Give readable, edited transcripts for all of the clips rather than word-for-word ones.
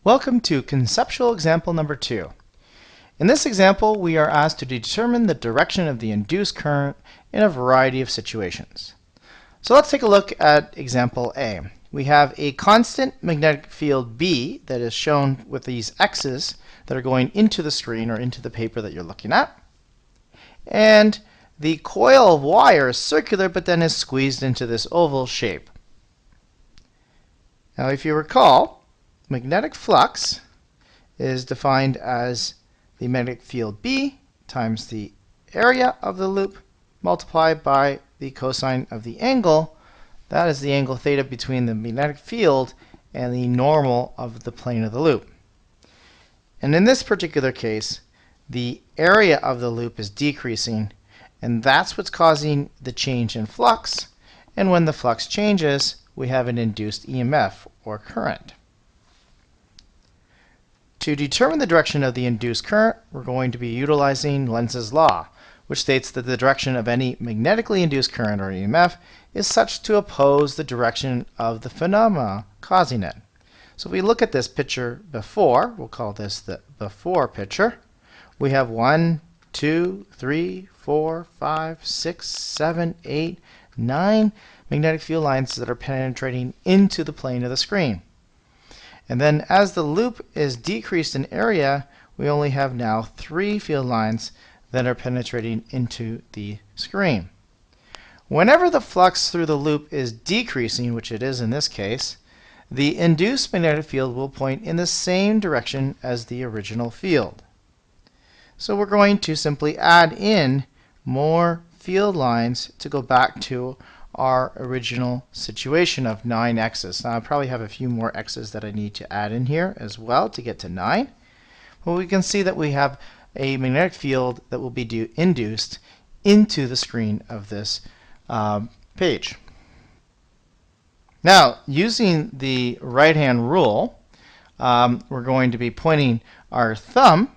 Welcome to conceptual example number 2. In this example, we are asked to determine the direction of the induced current in a variety of situations. So let's take a look at example A. We have a constant magnetic field B that is shown with these X's that are going into the screen or into the paper that you're looking at. And the coil of wire is circular but then is squeezed into this oval shape. Now if you recall, magnetic flux is defined as the magnetic field B times the area of the loop multiplied by the cosine of the angle. That is the angle theta between the magnetic field and the normal of the plane of the loop. And in this particular case, the area of the loop is decreasing, and that's what's causing the change in flux. And when the flux changes, we have an induced EMF or current. To determine the direction of the induced current, we're going to be utilizing Lenz's law, which states that the direction of any magnetically induced current or EMF is such to oppose the direction of the phenomena causing it. So if we look at this picture before, we'll call this the before picture, we have 1, 2, 3, 4, 5, 6, 7, 8, 9 magnetic field lines that are penetrating into the plane of the screen. And then as the loop is decreased in area, we only have now 3 field lines that are penetrating into the screen. Whenever the flux through the loop is decreasing, which it is in this case, the induced magnetic field will point in the same direction as the original field. So we're going to simply add in more field lines to go back to our original situation of 9 x's. Now I probably have a few more x's that I need to add in here as well to get to 9. Well, we can see that we have a magnetic field that will be induced into the screen of this page. Now, using the right-hand rule, we're going to be pointing our thumb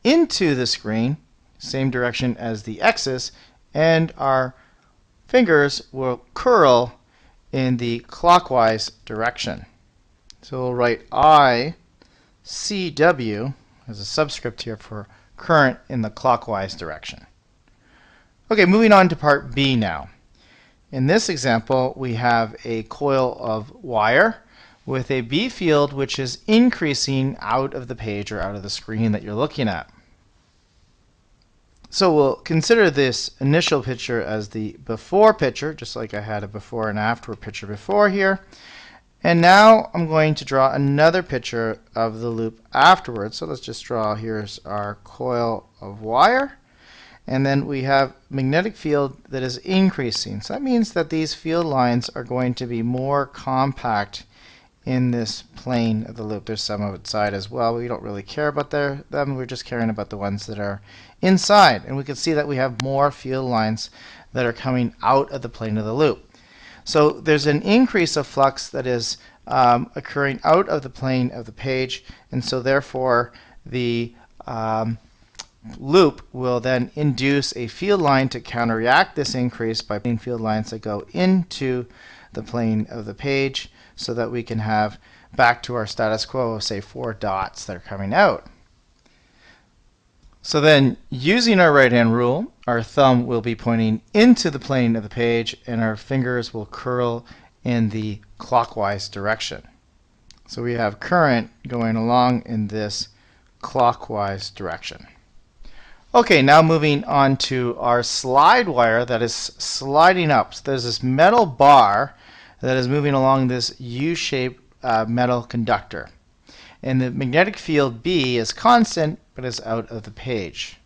into the screen, same direction as the x's, and our fingers will curl in the clockwise direction. So we'll write ICW as a subscript here for current in the clockwise direction. Okay, moving on to part B now. In this example, we have a coil of wire with a B field which is increasing out of the page or out of the screen that you're looking at. So we'll consider this initial picture as the before picture, just like I had a before and after picture before here. And now I'm going to draw another picture of the loop afterwards. So let's just draw, here's our coil of wire. And then we have magnetic field that is increasing. So that means that these field lines are going to be more compact in this plane of the loop. There's some outside as well. We don't really care about them. We're just caring about the ones that are inside. And we can see that we have more field lines that are coming out of the plane of the loop. So there's an increase of flux that is occurring out of the plane of the page, and so therefore the loop will then induce a field line to counteract this increase by putting field lines that go into the plane of the page, so that we can have back to our status quo of, say, 4 dots that are coming out. So then, using our right-hand rule, our thumb will be pointing into the plane of the page, and our fingers will curl in the clockwise direction. So we have current going along in this clockwise direction. Okay, now moving on to our slide wire that is sliding up. So there's this metal bar that is moving along this U-shaped metal conductor. And the magnetic field B is constant, but is out of the page.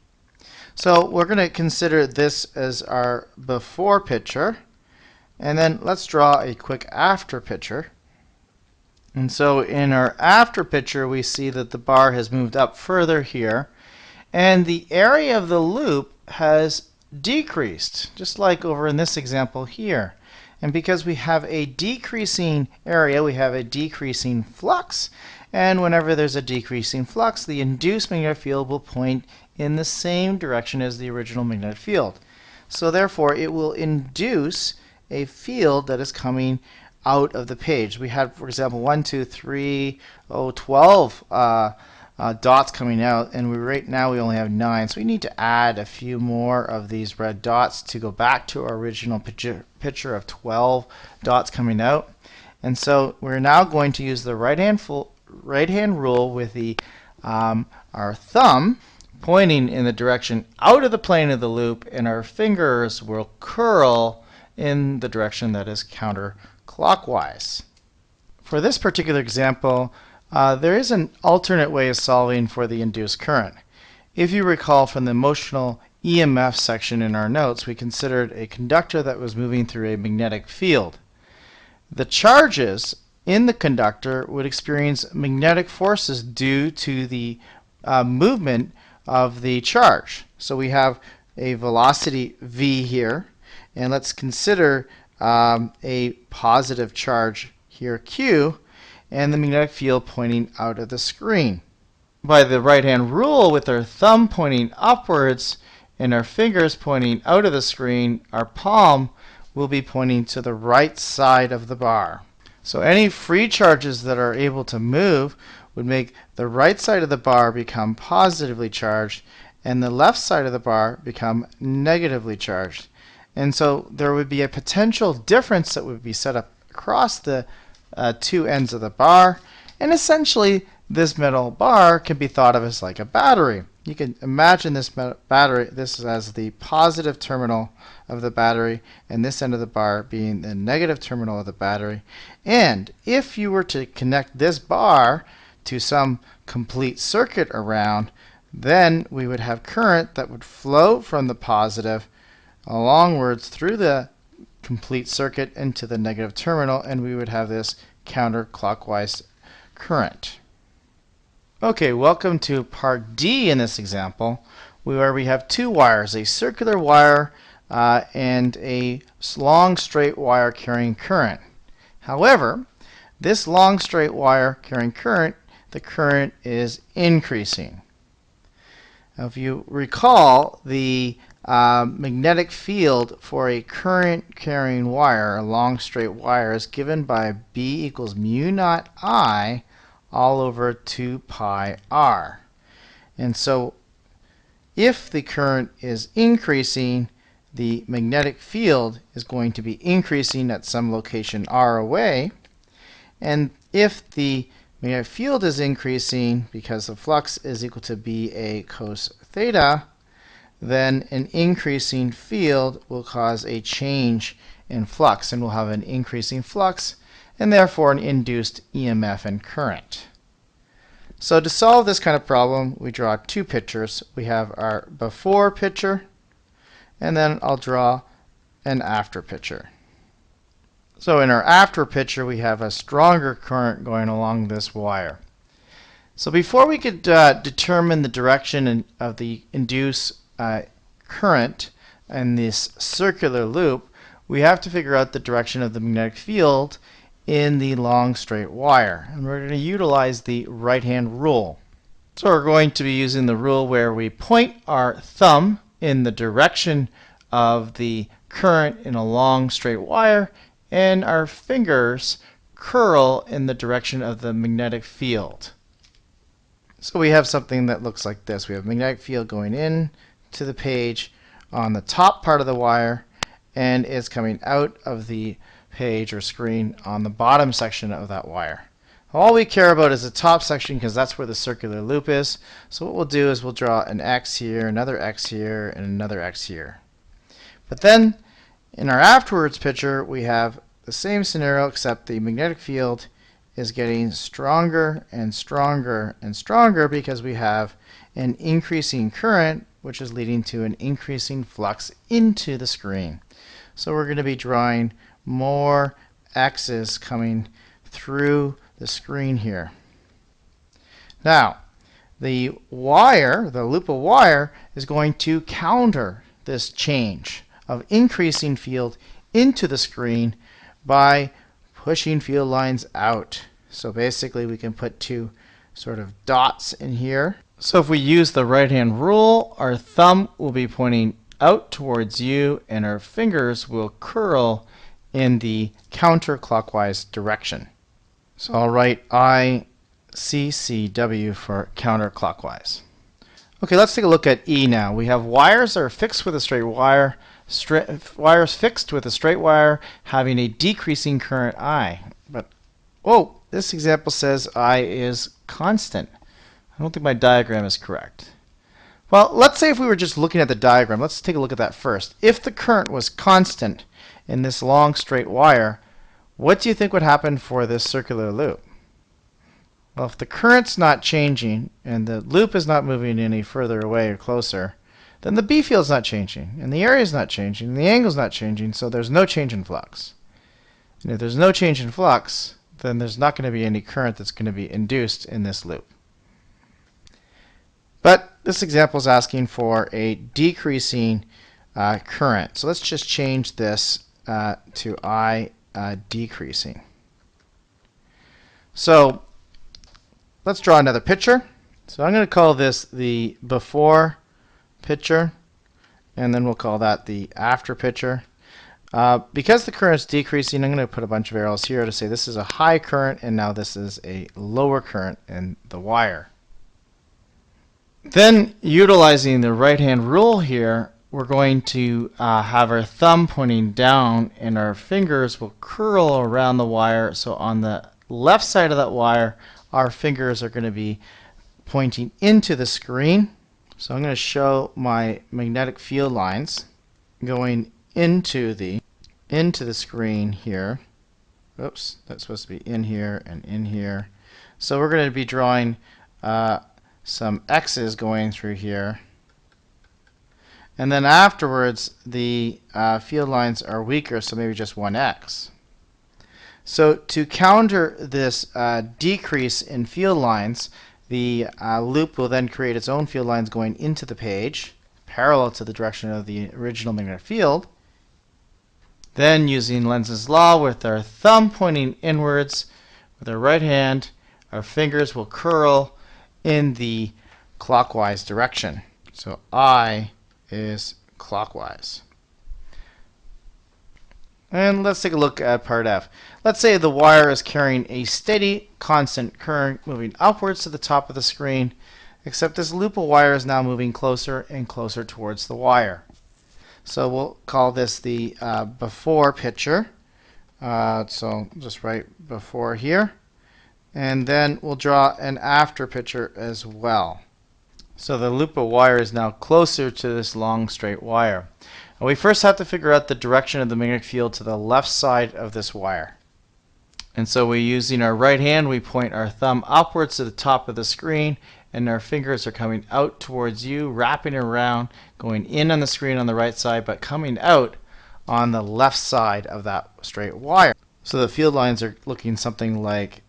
So we're going to consider this as our before picture. And then let's draw a quick after picture. And so in our after picture, we see that the bar has moved up further here. And the area of the loop has decreased, just like over in this example here. And because we have a decreasing area, we have a decreasing flux. And whenever there's a decreasing flux, the induced magnetic field will point in the same direction as the original magnetic field. So therefore, it will induce a field that is coming out of the page. We had, for example, 1, 2, 3, 12 dots coming out, and right now we only have 9. So we need to add a few more of these red dots to go back to our original picture of 12 dots coming out. And so we're now going to use the right hand rule with our thumb pointing in the direction out of the plane of the loop, and our fingers will curl in the direction that is counterclockwise. For this particular example, there is an alternate way of solving for the induced current. If you recall from the emotional EMF section in our notes, we considered a conductor that was moving through a magnetic field. The charges in the conductor would experience magnetic forces due to the movement of the charge. So we have a velocity v here, and let's consider a positive charge here q, and the magnetic field pointing out of the screen. By the right hand rule, with our thumb pointing upwards and our fingers pointing out of the screen, our palm will be pointing to the right side of the bar. So any free charges that are able to move would make the right side of the bar become positively charged and the left side of the bar become negatively charged. And so there would be a potential difference that would be set up across the two ends of the bar, and essentially this metal bar can be thought of as like a battery. You can imagine this battery, this is as the positive terminal of the battery, and this end of the bar being the negative terminal of the battery. And if you were to connect this bar to some complete circuit around, then we would have current that would flow from the positive alongwards through the complete circuit into the negative terminal, and we would have this counterclockwise current. Okay, welcome to part D in this example, where we have two wires, a circular wire and a long straight wire carrying current. However, this long straight wire carrying current, the current is increasing. Now, if you recall, the magnetic field for a current carrying wire, a long straight wire, is given by B equals mu naught I all over 2 pi r. And so if the current is increasing, the magnetic field is going to be increasing at some location r away. And if the magnetic field is increasing because the flux is equal to BA cos theta, then an increasing field will cause a change in flux, and we'll have an increasing flux and therefore an induced EMF and current. So to solve this kind of problem, we draw two pictures. We have our before picture, and then I'll draw an after picture. So in our after picture, we have a stronger current going along this wire. So before we could determine the direction of the induced current in this circular loop, we have to figure out the direction of the magnetic field in the long straight wire. And we're going to utilize the right hand rule. So we're going to be using the rule where we point our thumb in the direction of the current in a long straight wire, and our fingers curl in the direction of the magnetic field. So we have something that looks like this. We have magnetic field going in to the page on the top part of the wire, and it's coming out of the page or screen on the bottom section of that wire. All we care about is the top section because that's where the circular loop is. So what we'll do is we'll draw an X here, another X here, and another X here. But then in our afterwards picture, we have the same scenario, except the magnetic field is getting stronger and stronger and stronger because we have an increasing current, which is leading to an increasing flux into the screen. So we're going to be drawing more X's coming through the screen here. Now, the wire, the loop of wire, is going to counter this change of increasing field into the screen by pushing field lines out. So basically we can put two sort of dots in here. So if we use the right hand rule, our thumb will be pointing out towards U and our fingers will curl in the counterclockwise direction. So I'll write ICCW for counterclockwise. Okay, let's take a look at E now. We have wires that are fixed with a straight wire, wires fixed with a straight wire having a decreasing current I. But, whoa, this example says I is constant. I don't think my diagram is correct. Well, let's say if we were just looking at the diagram, let's take a look at that first. If the current was constant in this long straight wire, what do you think would happen for this circular loop? Well, if the current's not changing and the loop is not moving any further away or closer, then the B field's not changing, and the area is not changing, and the angle's not changing, so there's no change in flux. And if there's no change in flux, then there's not going to be any current that's going to be induced in this loop. But this example is asking for a decreasing current. So let's just change this to I decreasing. So let's draw another picture. So I'm going to call this the before picture, and then we'll call that the after picture. Because the current is decreasing, I'm going to put a bunch of arrows here to say this is a high current, and now this is a lower current in the wire. Then, utilizing the right-hand rule here, we're going to have our thumb pointing down, and our fingers will curl around the wire. So on the left side of that wire, our fingers are going to be pointing into the screen. So I'm going to show my magnetic field lines going into the screen here. Oops, that's supposed to be in here and in here. So we're going to be drawing some X's going through here. And then afterwards, the field lines are weaker, so maybe just one X. So to counter this decrease in field lines, the loop will then create its own field lines going into the page, parallel to the direction of the original magnetic field. Then, using Lenz's law, with our thumb pointing inwards, with our right hand, our fingers will curl in the clockwise direction. So I is clockwise. And let's take a look at part F. Let's say the wire is carrying a steady, constant current moving upwards to the top of the screen, except this loop of wire is now moving closer and closer towards the wire. So we'll call this the before picture. So just write before here. And then we'll draw an after picture as well. So the loop of wire is now closer to this long straight wire. And we first have to figure out the direction of the magnetic field to the left side of this wire. And so we're using our right hand, we point our thumb upwards to the top of the screen, and our fingers are coming out towards you, wrapping around, going in on the screen on the right side, but coming out on the left side of that straight wire. So the field lines are looking something like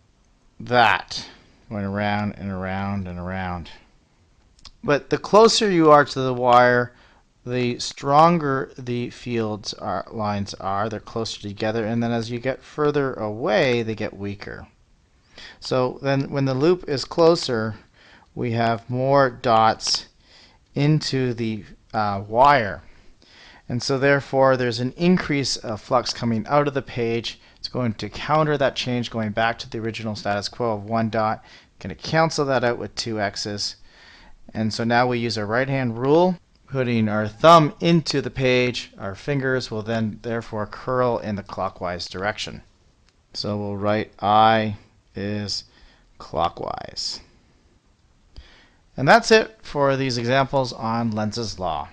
that, going around and around and around. But the closer you are to the wire, the stronger the lines are. They're closer together, and then as you get further away, they get weaker. So then when the loop is closer, we have more dots into the wire. And so therefore, there's an increase of flux coming out of the page. It's going to counter that change, going back to the original status quo of one dot. Going to cancel that out with two X's. And so now we use our right-hand rule, putting our thumb into the page. Our fingers will then therefore curl in the clockwise direction. So we'll write I is clockwise. And that's it for these examples on Lenz's law.